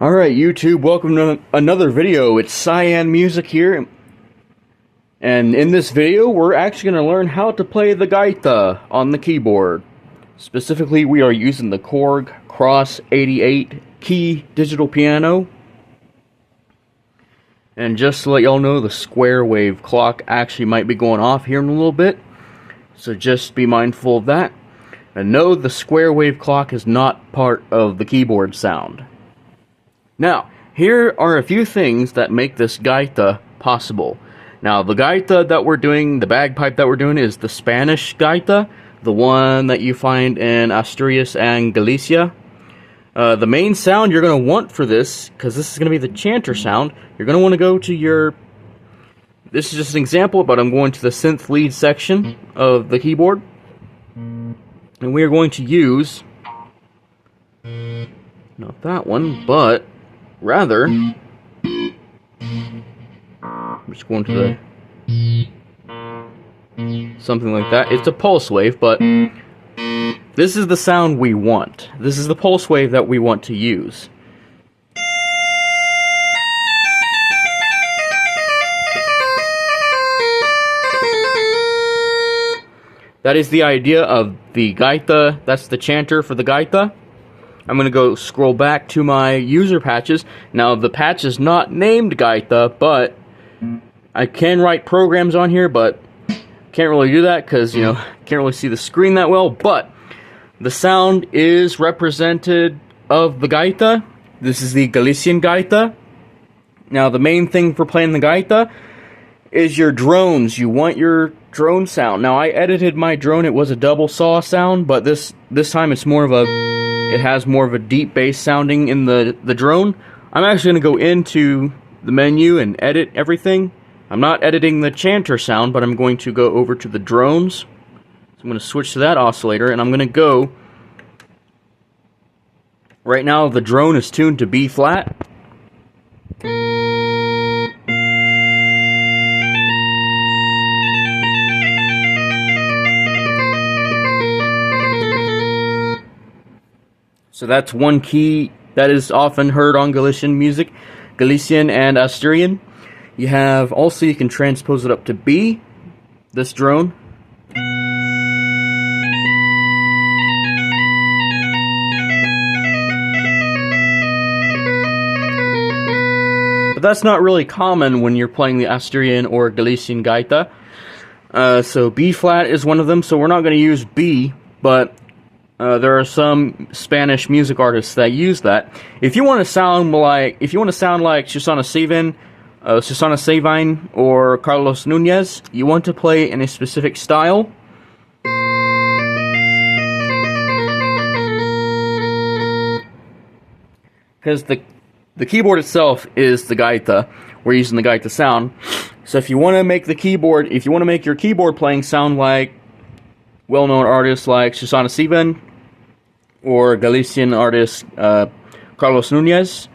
Alright YouTube, welcome to another video. It's Cyan Music here, and in this video we're actually going to learn how to play the gaita on the keyboard. Specifically, we are using the Korg Kross 88 key digital piano. And just to let y'all know, the square wave clock actually might be going off here in a little bit, so just be mindful of that. And no, the square wave clock is not part of the keyboard sound. Now, here are a few things that make this gaita possible. Now, the gaita that we're doing, the bagpipe that we're doing, is the Spanish gaita, the one that you find in Asturias and Galicia. The main sound you're going to want for this, because this is going to be the chanter sound, you're going to want to go to your... This is just an example, but I'm going to the synth lead section of the keyboard. And we are going to use... not that one, but... rather, I'm just going to the, something like that. It's a pulse wave, but this is the sound we want. This is the pulse wave that we want to use. That is the idea of the gaita. That's the chanter for the gaita. I'm going to go scroll back to my user patches. Now, the patch is not named gaita, but I can write programs on here, but can't really do that because, you know, can't really see the screen that well. But the sound is represented of the gaita. This is the Galician gaita. Now, the main thing for playing the gaita is your drones. You want your drone sound. Now, I edited my drone. It was a double saw sound, but this time it's more of a... it has more of a deep bass sounding in the drone. I'm actually going to go into the menu and edit everything. I'm not editing the chanter sound, but I'm going to go over to the drones. So I'm going to switch to that oscillator, and I'm going to go... right now, the drone is tuned to B flat. So that's one key that is often heard on Galician music, Galicia and Asturian. You have, also you can transpose it up to B, this drone. But that's not really common when you're playing the Asturian or Galician gaita. So B flat is one of them, so we're not going to use B, but... there are some Spanish music artists that use that. If you want to sound like, Susana Sabine or Carlos Nunez, you want to play in a specific style. Because the keyboard itself is the gaita. We're using the gaita sound. So if you want to make your keyboard playing sound like well-known artists like Susana Sabine or Galician artist Carlos Nunez,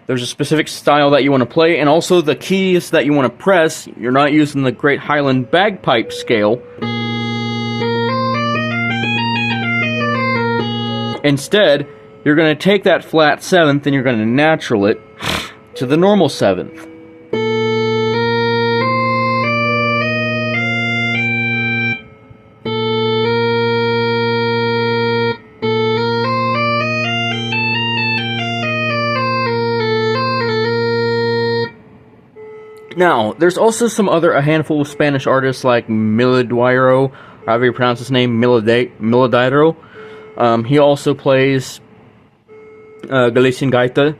there's a specific style that you want to play, and also the keys that you want to press. You're not using the Great Highland bagpipe scale. Instead, you're going to take that flat 7th and you're going to natural it to the normal 7th. Now, there's also a handful of Spanish artists like Milodiro, however you pronounce his name, Milodiro. He also plays Galician gaita.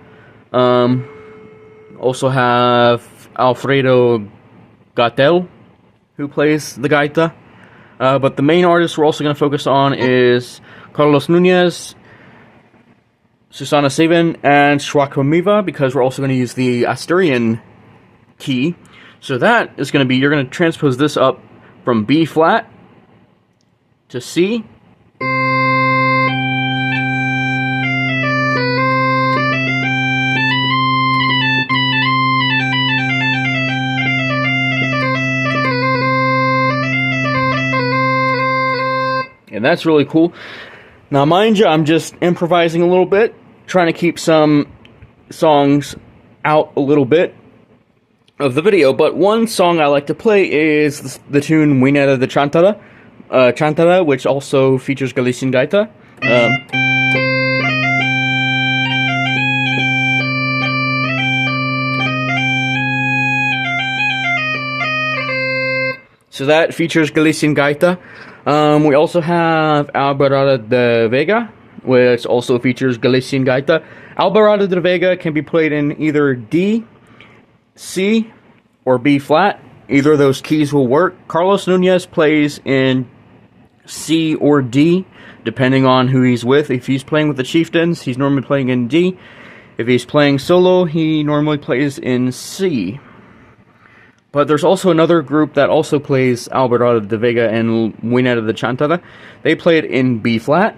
Also have Alfredo Gatell, who plays the gaita. But the main artist we're also going to focus on is Carlos Nunez, Susana Sabine, and Shwakwamiva, because we're also going to use the Asturian key. So that is going to be, you're going to transpose this up from B flat to C. And that's really cool. Now mind you, I'm just improvising a little bit, trying to keep some songs out a little bit of the video, but one song I like to play is the tune Muinera de Chantara, which also features Galician gaita. So that features Galician gaita. We also have Albarada de Vega, which also features Galician gaita. Albarada de Vega can be played in either D, C, or B flat. Either of those keys will work. Carlos Nunez plays in C or D, depending on who he's with. If he's playing with the Chieftains, he's normally playing in D. If he's playing solo, he normally plays in C. But there's also another group that also plays Albarada de Vega and Muinera de Chantara. They play it in B flat.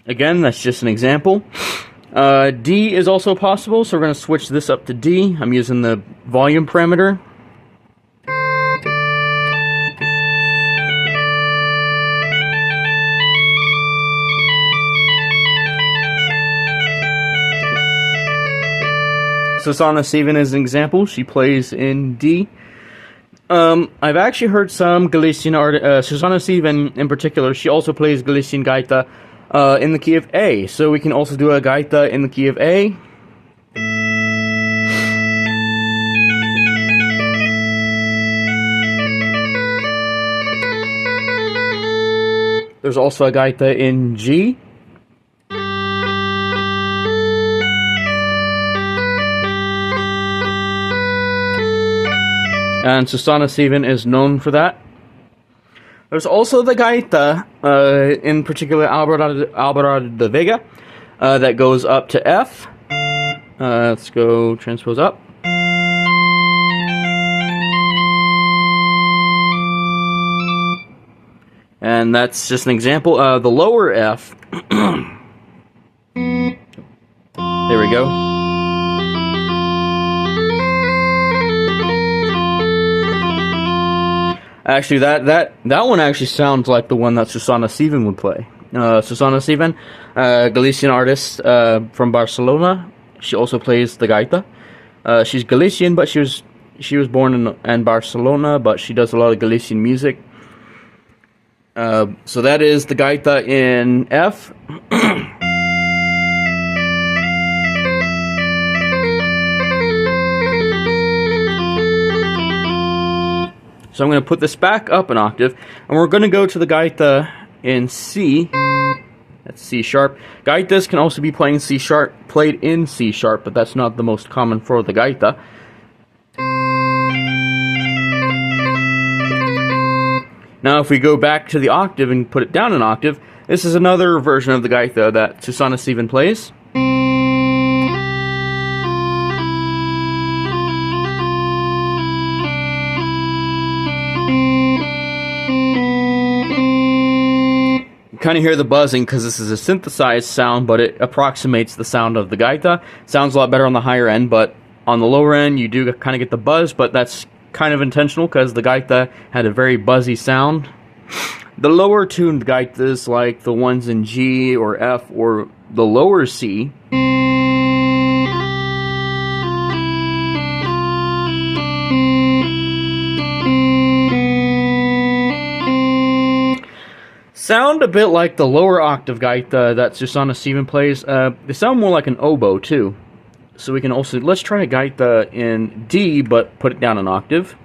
Again, that's just an example. D is also possible, so we're going to switch this up to D. I'm using the volume parameter. Susanna Steven is an example. She plays in D. I've actually heard some Galician artists, Susanna Steven in particular, she also plays Galician gaita in the key of A. So we can also do a gaita in the key of A. There's also a gaita in G. And Susanna Steven is known for that. There's also the gaita, in particular Albarada de Vega, that goes up to F. Let's go transpose up. And that's just an example. The lower F. There we go. Actually, that one actually sounds like the one that Susanna Steven would play. Susanna Steven, Galician artist from Barcelona. She also plays the gaita. She's Galician, but she was born in Barcelona, but she does a lot of Galician music. So that is the gaita in F. So I'm going to put this back up an octave, and we're going to go to the gaita in C. That's C sharp. Gaitas can also be played in C sharp, but that's not the most common for the gaita. Now if we go back to the octave and put it down an octave, this is another version of the gaita that Susanna Steven plays. Kind of hear the buzzing because this is a synthesized sound, but it approximates the sound of the gaita. Sounds a lot better on the higher end, but on the lower end you do kind of get the buzz, but that's kind of intentional because the gaita had a very buzzy sound. The lower tuned gaitas, like the ones in G or F or the lower C, sound a bit like the lower octave gaita that Susanna Steven plays. They sound more like an oboe too. So we can also, let's try a gaita in D, but put it down an octave.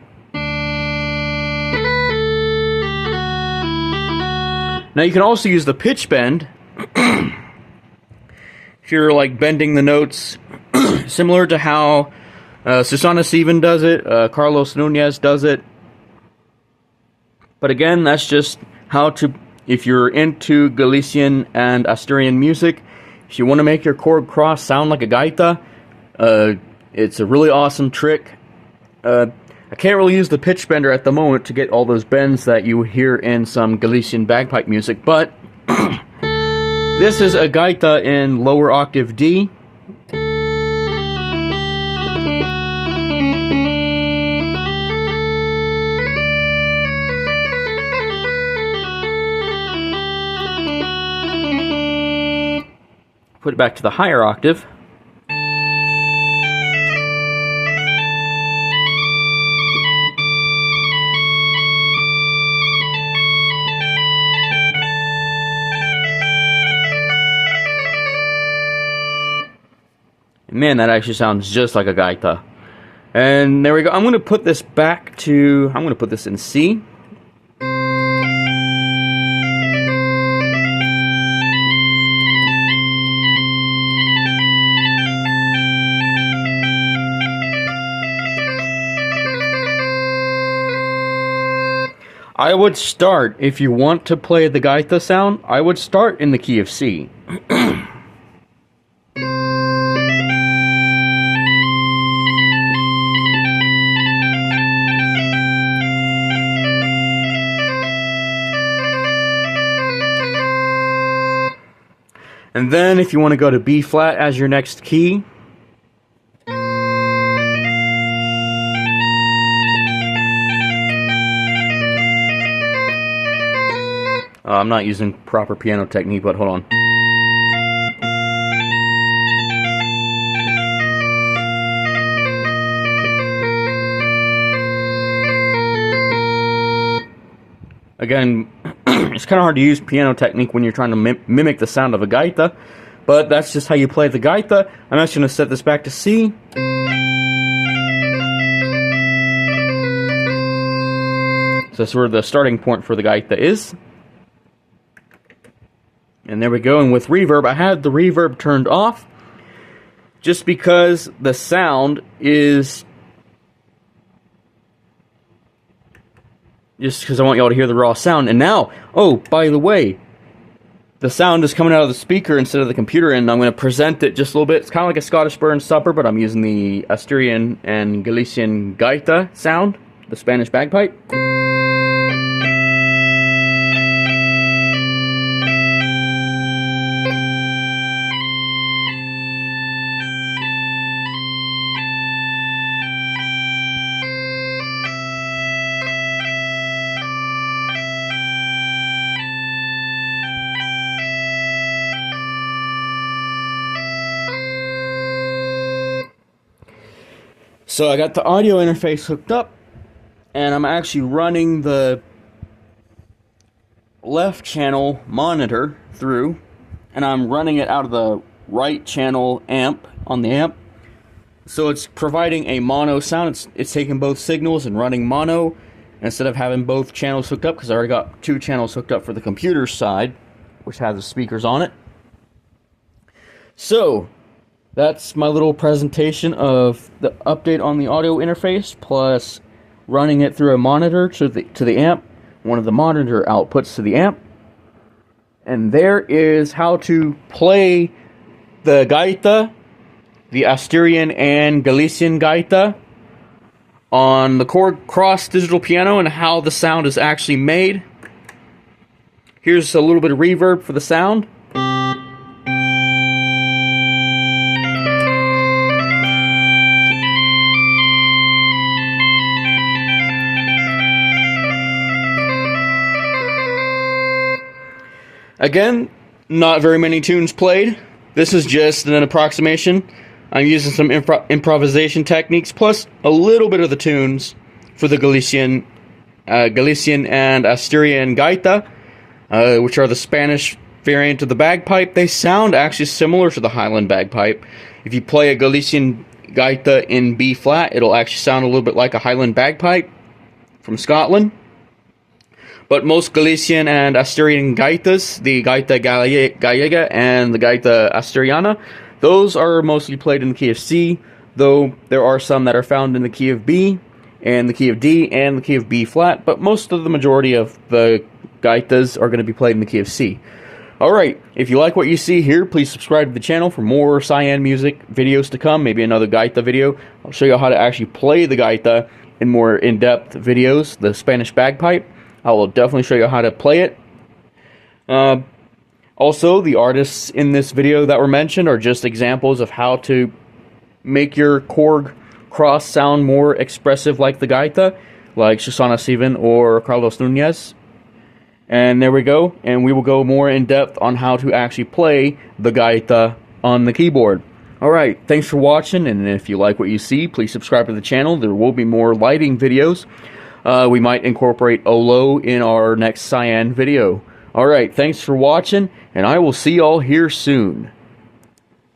Now you can also use the pitch bend. If you're like bending the notes, similar to how Susanna Steven does it, Carlos Nunez does it. But again, that's just how to, if you're into Galician and Asturian music, if you want to make your Korg Kross sound like a gaita, it's a really awesome trick. I can't really use the pitch bender at the moment to get all those bends that you hear in some Galician bagpipe music, but This is a gaita in lower octave D. Put it back to the higher octave. Man, that actually sounds just like a gaita. And there we go. I'm going to put this back to... I'm going to put this in C. I would start, if you want to play the gaita sound, I would start in the key of C. And then if you want to go to B flat as your next key, I'm not using proper piano technique, but hold on. Again, it's kind of hard to use piano technique when you're trying to mimic the sound of a gaita, but that's just how you play the gaita. I'm actually going to set this back to C. So that's where the starting point for the gaita is. And there we go, and with reverb, I had the reverb turned off just because the sound is... Just because I want y'all to hear the raw sound. And now, oh, by the way, the sound is coming out of the speaker instead of the computer, and I'm going to present it just a little bit. It's kind of like a Scottish burn supper, but I'm using the Asturian and Galician gaita sound, the Spanish bagpipe. So I got the audio interface hooked up, and I'm actually running the left channel monitor through, and I'm running it out of the right channel amp on the amp. So it's providing a mono sound. It's taking both signals and running mono instead of having both channels hooked up, because I already got two channels hooked up for the computer side, which has the speakers on it. So that's my little presentation of the update on the audio interface, plus running it through a monitor to the amp, one of the monitor outputs to the amp. And there is how to play the gaita, the Asturian and Galician gaita, on the Korg Kross digital piano, and how the sound is actually made. Here's a little bit of reverb for the sound. Again, not very many tunes played. This is just an approximation. I'm using some improvisation techniques, plus a little bit of the tunes for the Galician and Asturian gaita, which are the Spanish variant of the bagpipe. They sound actually similar to the Highland bagpipe. If you play a Galician gaita in B flat, it'll actually sound a little bit like a Highland bagpipe from Scotland. But most Galician and Asturian gaitas, the gaita gallega and the gaita asturiana, those are mostly played in the key of C, though there are some that are found in the key of B, and the key of D, and the key of B flat, but most of the majority of the gaitas are going to be played in the key of C. Alright, if you like what you see here, please subscribe to the channel for more cyan music videos to come, maybe another gaita video. I'll show you how to actually play the gaita in more in-depth videos, the Spanish bagpipe. I will definitely show you how to play it. Also, the artists in this video that were mentioned are just examples of how to make your Korg Kross sound more expressive like the gaita, like Susana Sivan or Carlos Nunez. And there we go, and we will go more in depth on how to actually play the gaita on the keyboard. Alright, thanks for watching, and if you like what you see, please subscribe to the channel. There will be more lighting videos. We might incorporate Olo in our next cyan video. Alright, thanks for watching, and I will see y'all here soon.